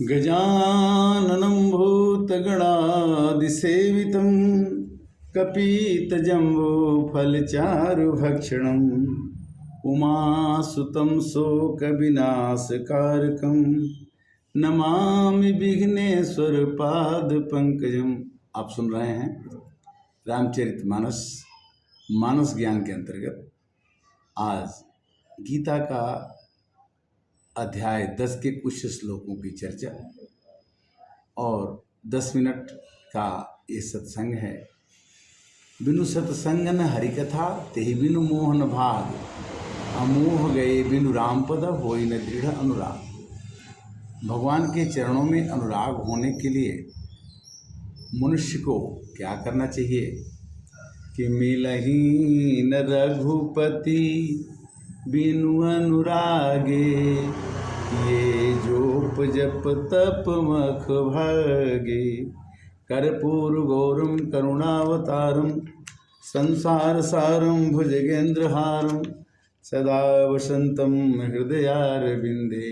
गजाननं भूतगणादिसेवितं कपीतजम्बूफलचारुभक्षणम् उमासुतं शोकविनाशकारकं नमामि विघ्नेश्वरपादपङ्कजम्। आप सुन रहे हैं रामचरितमानस मानस ज्ञान के अंतर्गत आज गीता का अध्याय 10 के कुछ श्लोकों की चर्चा और 10 मिनट का ये सत्संग है। बिनु सत्संग न हरिकथा तेहि बिनु मोहन भाग, अमोह गए बिनु रामपद होई न दृढ़ अनुराग। भगवान के चरणों में अनुराग होने के लिए मनुष्य को क्या करना चाहिए कि मिलहि न रघुपति बिनु अनुरागे, ये जोप जप तप मख भागे। कर्पूर गौरम करुणावतारम संसार सारम भुजगेंद्रहारम सदा वसंतम हृदयारविंदे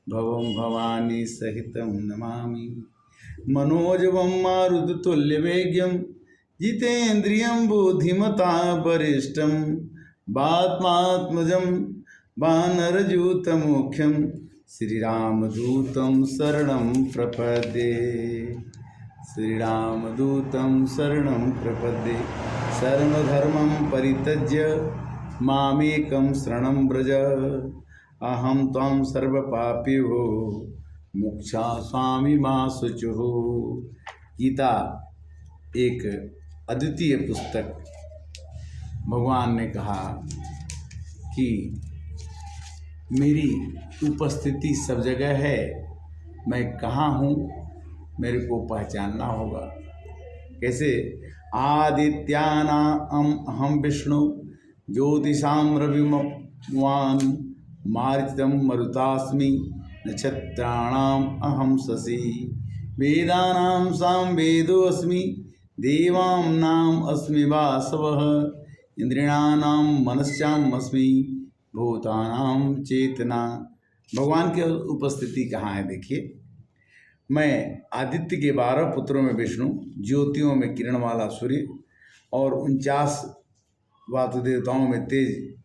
भवम भवानी सहितम नमामि। मनोजवम मारुततुल्यवेग्यम जितेन्द्रियं बुद्धिमता वरिष्ठं वात्मात्मजं वानरयूतमुख्यं श्रीरामदूतं शरणं प्रपद्ये। श्रीरामदूतं शरणं प्रपद्ये। सर्वधर्मं परित्यज्य मामेकं शरणं व्रज, अहं त्वां सर्वपापिभ्यो मोक्षयिष्यामि मा शुचुः। गीता एक अद्वितीय पुस्तक। भगवान ने कहा कि मेरी उपस्थिति सब जगह है, मैं कहाँ हूँ मेरे को पहचानना होगा। कैसे? आदित्यानाम अहम विष्णु ज्योतिषां रविमवान् मारुतं मरुतास्मि नक्षत्राणाम अहम शशि वेदानां सामवेदोऽस्मि देवानां अस्मि वासवः इंद्रियाणां मनश्चामस्मि भूतानां चेतना। भगवान की उपस्थिति कहाँ है? देखिए, मैं आदित्य के 12 पुत्रों में विष्णु, ज्योतियों में किरण वाला सूर्य और 49 वातुदेवताओं में तेज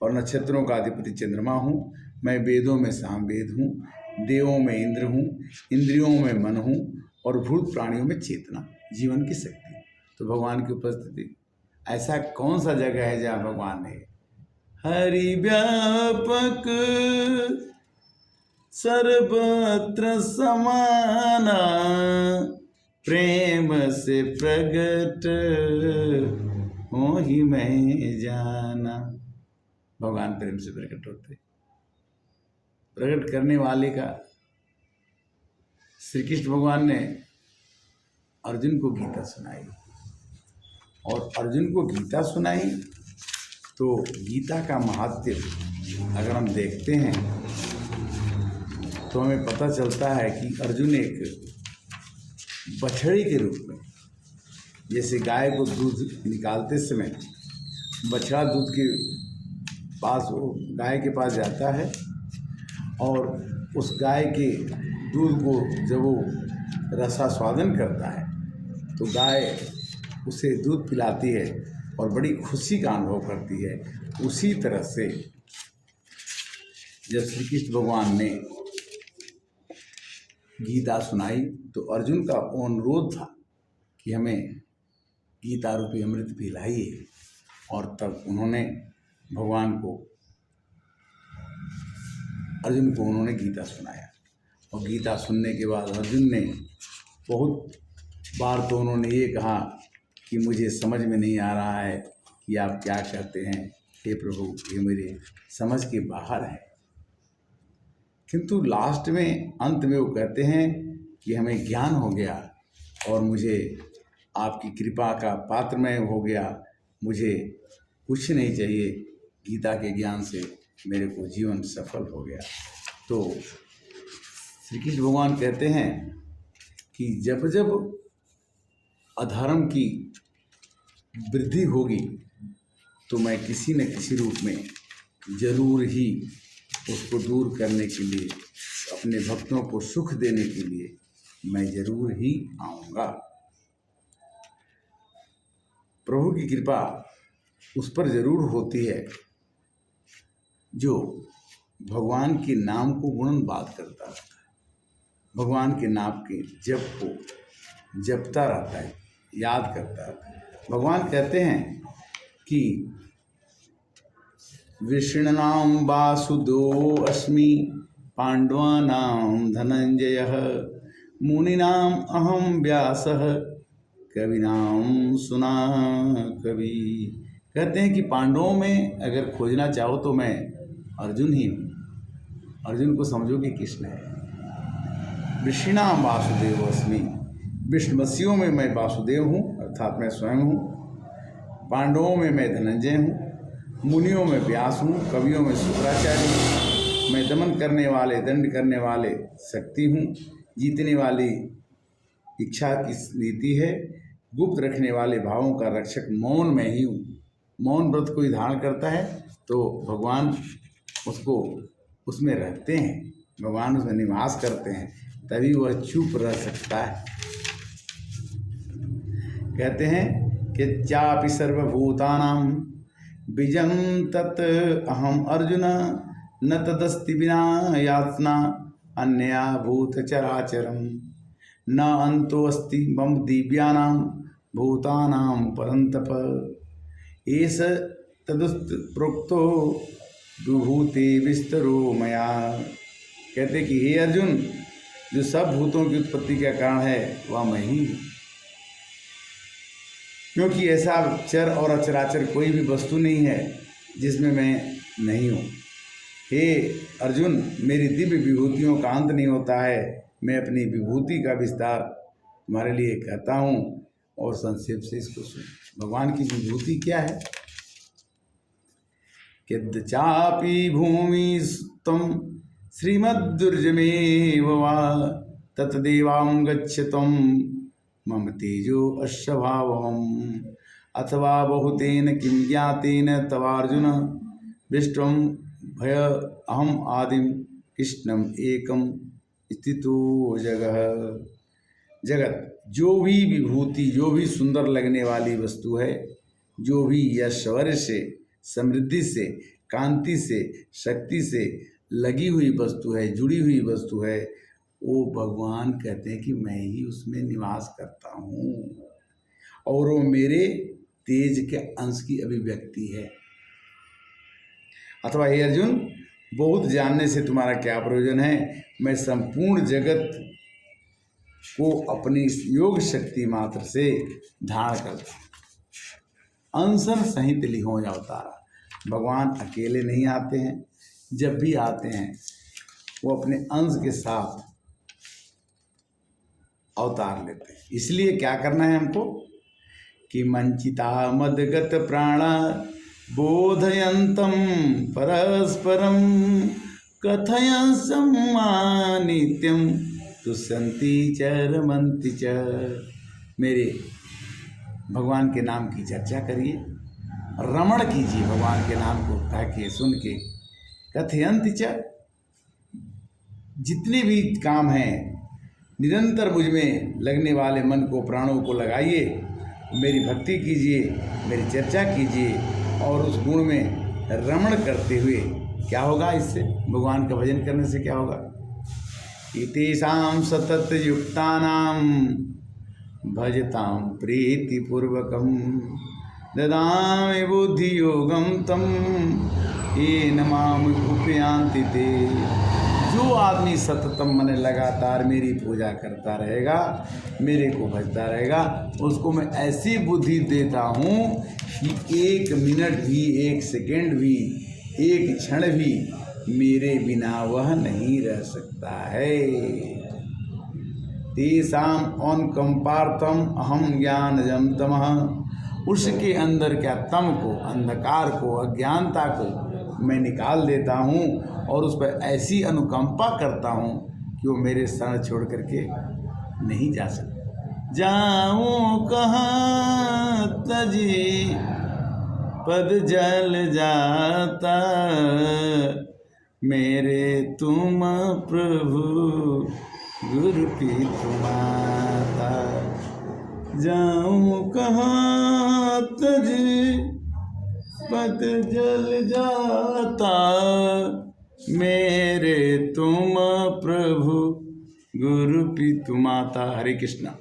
और नक्षत्रों का अधिपति चंद्रमा हूँ। मैं वेदों में सामवेद हूँ, देवों में इंद्र हूँ, इंद्रियों में मन हूँ और भूत प्राणियों में चेतना, जीवन की शक्ति। तो भगवान की उपस्थिति, ऐसा कौन सा जगह है जहाँ भगवान है? हरि व्यापक सर्वत्र समाना, प्रेम से प्रगट हो ही मैं जाना। भगवान प्रेम से प्रकट होते, प्रकट करने वाले का श्री कृष्ण भगवान ने अर्जुन को गीता सुनाई और अर्जुन को गीता सुनाई तो गीता का महत्व अगर हम देखते हैं तो हमें पता चलता है कि अर्जुन एक बछड़ी के रूप में, जैसे गाय को दूध निकालते समय बछड़ा दूध के पास, वो गाय के पास जाता है और उस गाय के दूध को जब वो रसास्वादन करता है तो गाय उसे दूध पिलाती है और बड़ी खुशी का अनुभव करती है। उसी तरह से जब श्री कृष्ण भगवान ने गीता सुनाई तो अर्जुन का अनुरोध था कि हमें गीता रूपी अमृत पिलाइए, और तब उन्होंने भगवान को, अर्जुन को उन्होंने गीता सुनाया। और गीता सुनने के बाद अर्जुन ने बहुत बार तो उन्होंने ये कहा कि मुझे समझ में नहीं आ रहा है कि आप क्या कहते हैं, हे प्रभु, ये मेरे समझ के बाहर है। किंतु लास्ट में, अंत में वो कहते हैं कि हमें ज्ञान हो गया और मुझे आपकी कृपा का पात्र मैं हो गया, मुझे कुछ नहीं चाहिए, गीता के ज्ञान से मेरे को जीवन सफल हो गया। तो श्री कृष्ण भगवान कहते हैं कि जब जब अधर्म की वृद्धि होगी तो मैं किसी न किसी रूप में जरूर ही उसको दूर करने के लिए अपने भक्तों को सुख देने के लिए मैं जरूर ही आऊँगा। प्रभु की कृपा उस पर जरूर होती है जो भगवान के नाम को गुणन बात करता रहता है, भगवान के नाम के जप को जपता रहता है, याद करता है। भगवान कहते हैं कि विष्णुनाम वासुदेवो अस्मि पांडवानां धनंजयः मुनीनाम अहम व्यासः कविनाम सुना कवि। कहते हैं कि पांडवों में अगर खोजना चाहो तो मैं अर्जुन ही हूँ। अर्जुन को समझो कि कृष्ण है। विष्णुनाम वासुदेव अस्मि, विष्णुवंशियों में मैं वासुदेव हूँ अर्थात मैं स्वयं हूँ। पांडवों में मैं धनंजय हूँ, मुनियों में व्यास हूँ, कवियों में शुक्राचार्य हूँ। मैं दमन करने वाले दंड करने वाले शक्ति हूँ, जीतने वाली इच्छा की नीति है, गुप्त रखने वाले भावों का रक्षक मौन में ही हूँ। मौन व्रत कोई धारण करता है तो भगवान उसको उसमें रहते हैं, भगवान उसमें निवास करते हैं, तभी वह चुप रह सकता है। कहते हैं कि चापि सर्वभूतानां बीजं तत् अहम अर्जुन न तदस्ति विना यातना अन्या भूत चराचरम न अंतो अस्ति मम दिव्यानां भूतानां परंतप एष तदुस्त प्रोक्तो विभूति विस्तरो मया। कहते कि हे अर्जुन, जो सब भूतों की उत्पत्ति का कारण है वह मैं ही हूँ, क्योंकि ऐसा चर और अचराचर कोई भी वस्तु नहीं है जिसमें मैं नहीं हूँ। हे अर्जुन, मेरी दिव्य विभूतियों का अंत नहीं होता है। मैं अपनी विभूति का विस्तार तुम्हारे लिए कहता हूँ और संक्षेप से इसको सुन। भगवान की विभूति क्या है? यद्चापि भूमि तं श्रीमद्दुर्जमेव वा तत्देवां गच्छतं मम तेजो अश्वभावम् अथवा बहुतेन किं ज्ञातेन तवार्जुन विष्टुं भय अहम आदिम कृष्णम एकम स्थितो जगत। जो भी विभूति, जो भी सुंदर लगने वाली वस्तु है, जो भी ऐश्वर्य से, समृद्धि से, कांति से, शक्ति से लगी हुई वस्तु है, जुड़ी हुई वस्तु है, वो भगवान कहते हैं कि मैं ही उसमें निवास करता हूँ और वो मेरे तेज के अंश की अभिव्यक्ति है। अथवा हे अर्जुन, बहुत जानने से तुम्हारा क्या प्रयोजन है? मैं संपूर्ण जगत को अपनी योग शक्ति मात्र से धारण करता हूँ। अंसर सहित लिहो जा अवतारा। भगवान अकेले नहीं आते हैं, जब भी आते हैं वो अपने अंश के साथ अवतार लेते हैं। इसलिए क्या करना है हमको कि मंचिता मदगत प्राणा बोधयन्तं परस्परं कथयन् सम्मानित्यं तुष्यन्ति च रमन्ति च। मेरे भगवान के नाम की चर्चा करिए, रमण कीजिए भगवान के नाम को कह के, सुन के। कथयन्ति च, जितने भी काम हैं निरंतर मुझ में लगने वाले मन को, प्राणों को लगाइए, मेरी भक्ति कीजिए, मेरी चर्चा कीजिए और उस गुण में रमण करते हुए क्या होगा? इससे भगवान का भजन करने से क्या होगा? इतेषां सतत युक्तानां भजतां प्रीतिपूर्वकं ददामि बुद्धि योगं तं येन माम उपयान्ति ते। जो आदमी सततम मन लगातार मेरी पूजा करता रहेगा, मेरे को भजता रहेगा, उसको मैं ऐसी बुद्धि देता हूँ कि एक मिनट भी, एक सेकंड भी, एक क्षण भी मेरे बिना वह नहीं रह सकता है। तेषां अनकंपार्थम अहम ज्ञानजं तमः। उसके अंदर क्या तम को, अंधकार को, अज्ञानता को मैं निकाल देता हूँ और उस पर ऐसी अनुकंपा करता हूँ कि वो मेरे शरण छोड़ करके नहीं जा सकता। जाऊँ कहाँ तजी पद जल जाता, मेरे तुम प्रभु गुरु पितु माता। जाऊं कहाँ तज पत जल जाता, मेरे तुम प्रभु गुरु पितु माता। हरे कृष्णा।